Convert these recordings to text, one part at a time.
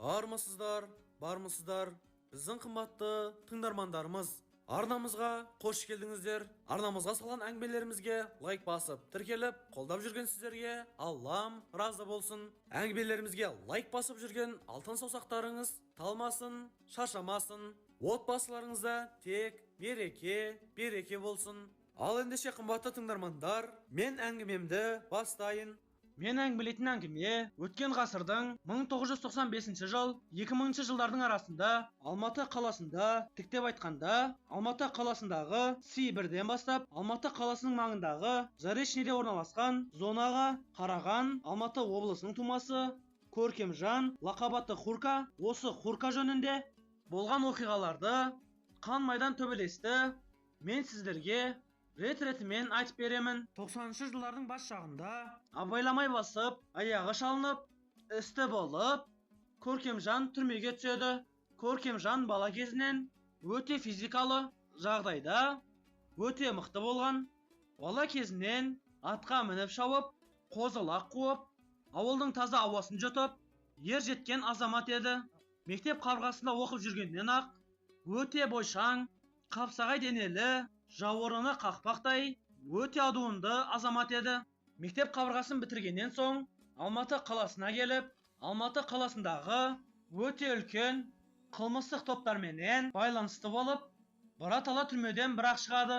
Армысыздар, бармысыздар, біздің қымбатты тыңдармандарымыз. Арнамызға қош келдіңіздер. Арнамызға салған әңгімелерімізге лайк басып, тіркеліп, қолдап жүрген сіздерге Аллам разы болсын. Әңгімелерімізге лайк басып жүрген алтын саусақтарыңыз талмасын, шаршамасын. Отбасыларыңызда тек береке болсын. Ал ендеше қымбатты тыңдармандар, мен әңгімемді бастайын. Мен әңгімелейтін әңгіме өткен ғасырдың 1995 жыл 2000 жылдардың арасында Алматы қаласында, тіктеп айтқанда Алматы қаласындағы Си-1-ден бастап Алматы қаласының маңындағы Заречныйде орналасқан зонаға қараған Алматы облысының тумасы Көркемжан лақап аты Хурка осы Хурка жөнінде болған оқиғаларды қан майдан төбелесті мен сіздерге рет-ретімен айтып беремін. 90-шы жылдардың бас шағында абайламай басып, аяғы шалынып, істі болып, Көркемжан түрмеге түседі. Көркемжан бала кезінен өте физикалы жағдайда өте мықты болған. Бала кезінен атқа мініп шауып, қозы-лақ қуып, ауылдың таза ауасын жұтып, ер жеткен азамат еді. Мектеп қабырғасында оқып жүргеннен ақ өте бойшаң, қапсағай денелі, жауырыны қақпақтай, өте адуынды азамат еді. Мектеп қабырғасын бітіргеннен соң Алматы қаласына келіп, Алматы қаласындағы өте үлкен қылмыстық топтарменен байланысты болып, біратала түрмеден бірақ шығады.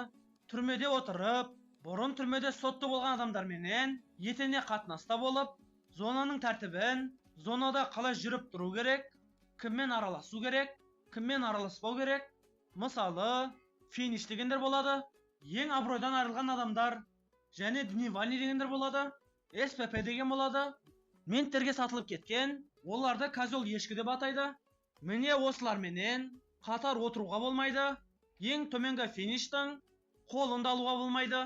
Түрмеде отырып, бұрын түрмеде сотты болған адамдарменен етене қатынаста болып, зонаның тәртібін, зонада қалай жүріп тұру керек, кіммен араласу керек, кіммен араласпау керек. Мысалы, финиш дегендер болады, ең абыройдан айырылған адамдар, және дневальный дегендер болады, СПП деген болады. Менттерге сатылып кеткен, оларды козел ешкі деп атайды. Міне осыларменен қатар отыруға болмайды. Ең төменгі фиништің қолын да алуға болмайды.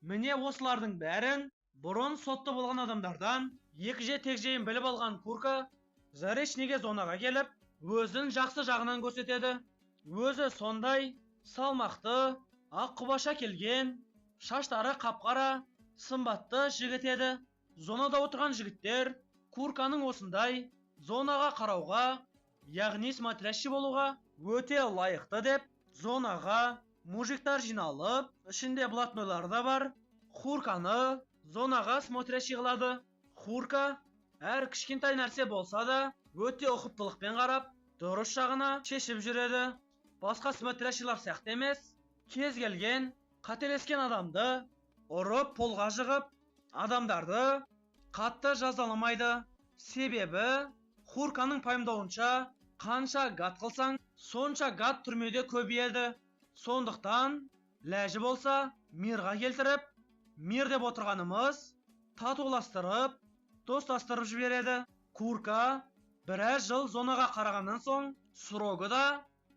Міне осылардың бәрін бұрын сотты болған адамдардан екіже текжейін біліп алған Курка Заречныйге зонаға келіп, өзін жақсы жағынан көрсетеді. Өзі сондай салмақты, ақ құбаша келген, шаштары қап-қара, сымбатты жігіт еді. Зонада отырған жігіттер Курканың осындай зонаға қарауға, яғни смотрящий болуға өте лайықты деп, зонаға мужиктар жиналып, ішінде блатнойлары да бар, Хурканы зонаға смотрящий қылады. Хурка әр кішкентай нәрсе болса да өте ұқыптылықпен қарап, дұрыс жағына шешіп жүреді. Басқа смотрящийлар сияқты емес, кез келген қателескен адамды ұрып полға жығып, адамдарды қатты жазаламайды. Себебі Хурканың пайымдауынша қанша гат қылсаң, сонша гат түрмеде көбейеді. Сондықтан ләжі болса мирға келтіріп, мир деп отырғанымыз татуластырып, достастырып жібереді. Курка біраз жыл зонаға қарағаннан соң срогы да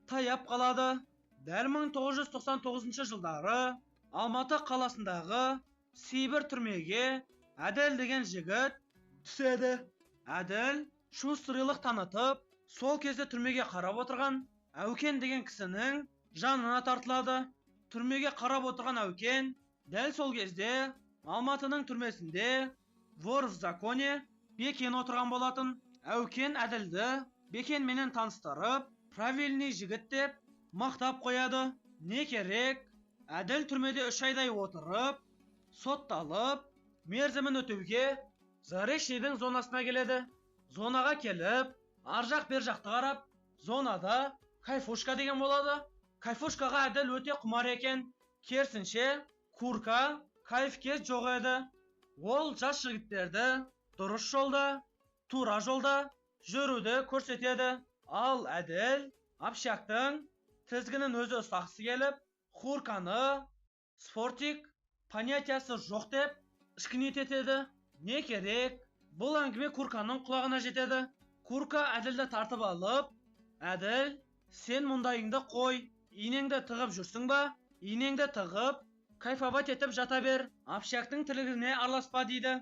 таяп қалады. Дәл 1999 жылдары Алматы қаласындағы Си-1 түрмеге Әділ деген жігіт түседі. Әділ шустрылық танытып, сол кезде түрмеге қарап отырған Әукен деген кісінің жанына тартылады. Түрмеге қарап отырған Әукен дәл сол кезде Алматының түрмесінде вор в законе Бекен отырған болатын. Әукен Әділді Бекенменен таныстырып, правильный жігіт деп мақтап қояды. Не керек? Әділ түрмеде 3 айдай отырып, сотталып, мерзімін өтеуге Заречныйдың зонасына келеді. Зонаға келіп, аржақ бер жақты қарап, зонада кайфушка деген болады. Кайфушкаға Әділ өте құмар екен. Керісінше, Курка кайфке жоқ еді. Ол жас жігіттерді дұрыс жолда, тура жолда жүруді көрсетеді. Ал Әділ общактың тізгінін өзі ұстағысы келіп, Хурканы спортик понятиясы жоқ деп ішкінет етеді. Не керек? Бұл әңгіме Курканың құлағына жетеді. Курка Әділді тартып алып, Әділ, сен мұндайыңды қой, инеңді тығып жүрсің ба? Инеңді тығып, кайфовать етіп жата бер, общактың тілігіне араласпа дейді.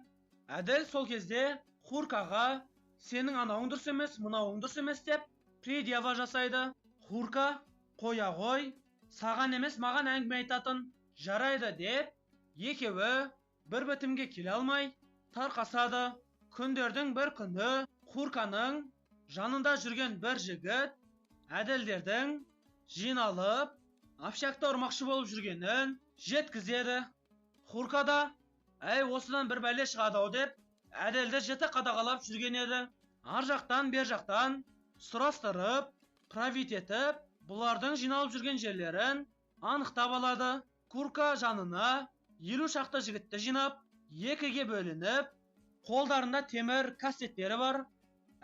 Әділ сол кезде Хуркаға сенің анауың дұрыс емес, мынауың дұрыс емес деп предъява жасайды. Хурка қоя ғой, саған емес маған әңгіме айтатын, жарайды деп, екеуі бір бітімге келе алмай тарқасады. Күндердің бір күні Хурканың жанында жүрген бір жігіт әділдердің жиналып общакта ұрмақшы болып жүргенін жеткізеді. Хурка да, әй осыдан бір бәле шығады ау деп, әділді жіті қадағалап жүрген еді. Ар жақтан бер жақтан сұрастырып, правит етіп, бұлардың жиналып жүрген жерлерін анықтап алады. Хурка жанына 50 шақты жігітті жинап, екіге бөлініп, қолдарында темір кастеттері бар.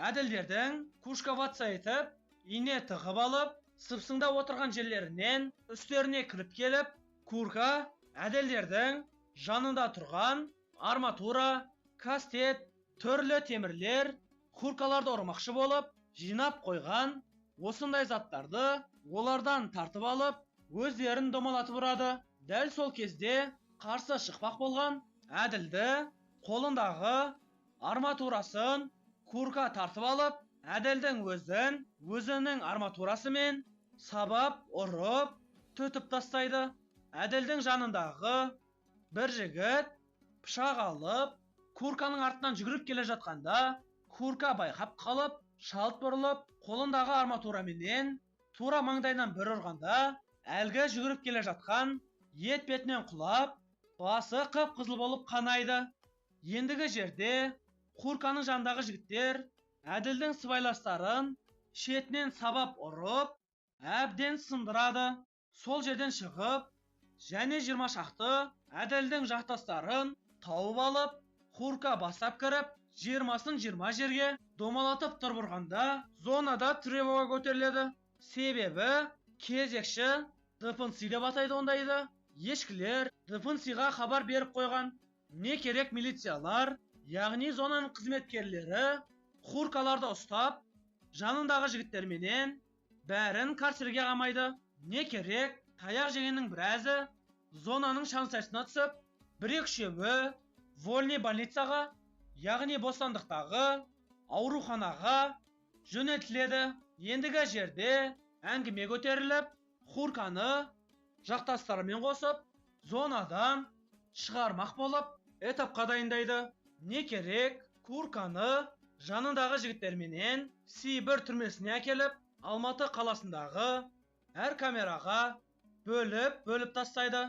Әділдердің кушкаватса етіп, ине тығып алып, сыпсыңда отырған жерлерінен үстеріне кіріп келіп, Хурка әділдердің жанында тұрған арматура, кастет, түрлі темірлер, Хуркаларды ұрмақшы болып, жинап қойған осындай заттарды олардан тартып алып, өздерін домалатып ұрады. Дәл сол кезде қарсы шықпақ болған әділді қолындағы арматурасын Хурка тартып алып, әділдің өзінің арматурасымен сабап, ұрып, төтіп тастайды. Әділдің жанындағы бір жігіт пышақ алып, Хурканың артынан жүгіріп келе жатқанда, Хурка байқап қалып, шалт бұрылып, қолындағы арматураменен тура маңдайынан бір ұрғанда, әлгі жүгіріп келе жатқан ет бетінен құлап, басы қып-қызыл болып қанайды. Ендігі жерде Хурканың жанындағы жігіттер әділдің сыбайластарын шетінен сабап ұрып, әбден сындырады. Сол жерден шығып, және 20 шақты әділдің жақтастарын тауып алып, Хурка бастап кіріп, 20-сын 20 жерге домалатып тұрып ұрғанда, зонада тревога көтеріледі. Себебі кезекші ДПНС деп атайды ондайды. Ешкілер ДПНС-ға хабар беріп қойған. Не керек милициялар, яғни зонаның қызметкерлері Хуркаларды ұстап, жанындағы жігіттерменен бәрін карцерге қамайды. Не керек, таяқ жегеннің біразы зонаның шансайсына түсіп, бір-екшеуі вольный больницаға, яғни бостандықтағы ауруханаға жөнелтіледі. Ендігі жерде әңгіме көтеріліп, Хурканы жақтастарымен қосып, зонадан шығармақ болып, этапқа дайындайды. Не керек, Хурканы жанындағы жігіттерменен Сибір түрмесіне әкеліп, Алматы қаласындағы әр камераға бөліп тастайды.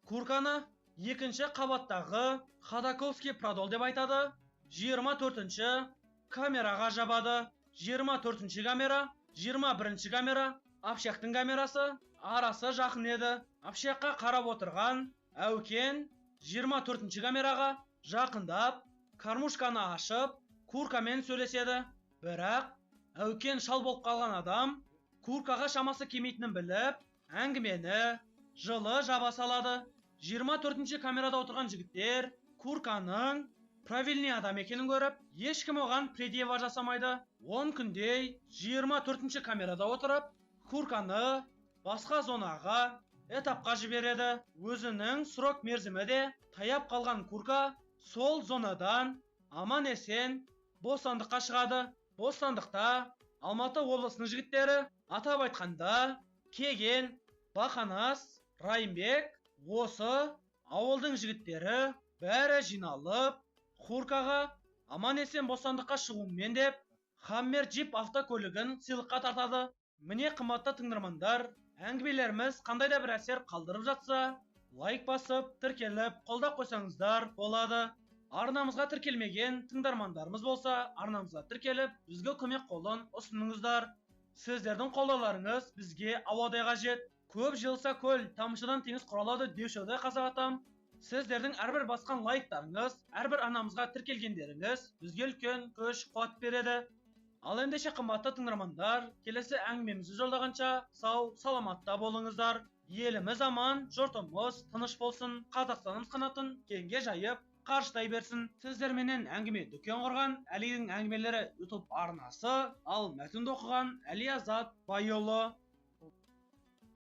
Хурканы екінші қабаттағы Ходаковский продол деп айтады. 24-ші камераға жабады. 24-ші камера, 21-ші камера, общактың камерасы арасы жақын еді. Общакқа қарап отырған Әукен 24-ші камераға жақындап, кармушканы ашып, Хуркамен сөйлеседі. Бірақ Әукен шал болып қалған адам Хуркаға шамасы келмейтінін біліп, әңгімені жылы жаба салады. 24-ші камерада отырған жігіттер Хурканың правильный адам екенін көріп, ешкім оған предъява жасамайды. 10 күндей 24-ші камерада отырып, Хурканы басқа зонаға, этапқа жібереді. Өзінің срок мерзімі де таяп қалған Хурка сол зонадан аман-есен бостандыққа шығады. Бостандықта Алматы облысының жігіттері, атап айтқанда Кеген, Бақанас, Райымбек, осы ауылдың жігіттері бәрі жиналып, Хуркаға аман-есен бостандыққа шығуымен деп Хаммер джип автокөлігін сыйлыққа тартады. Міне қымбатты тыңдармандар, әңгімелеріміз қандай да бір әсер қалдырып жатса, лайк басып, тіркеліп, қолдап қойсаңыздар болады. Арнамызға тіркелмеген тыңдармандарымыз болса, арнамызға тіркеліп, бізге көмек қолын ұсыныңыздар. Сіздердің қолдауларыңыз бізге ауадай қажет. Көп жылса көл, тамшыдан теңіз құралады деуші қазақ атам. Сіздердің әрбір басқан лайктарыңыз, әрбір арнамызға тіркелгендеріңіз бізге үлкен күш қуат береді. Ал ендеше қымбатты тыңдармандар, келесі әңгімемізді жолдағанша сау, саламатта болыңыздар. Еліміз аман, жұртымыз тыныш болсын, Қазақстанымыз қанатын кеңге жайып қарыштай берсін. Сіздерменен әңгіме дүкен құрған Әлидің әңгімелері YouTube арнасы, ал мәтінді оқыған Әли Азат Байұлы.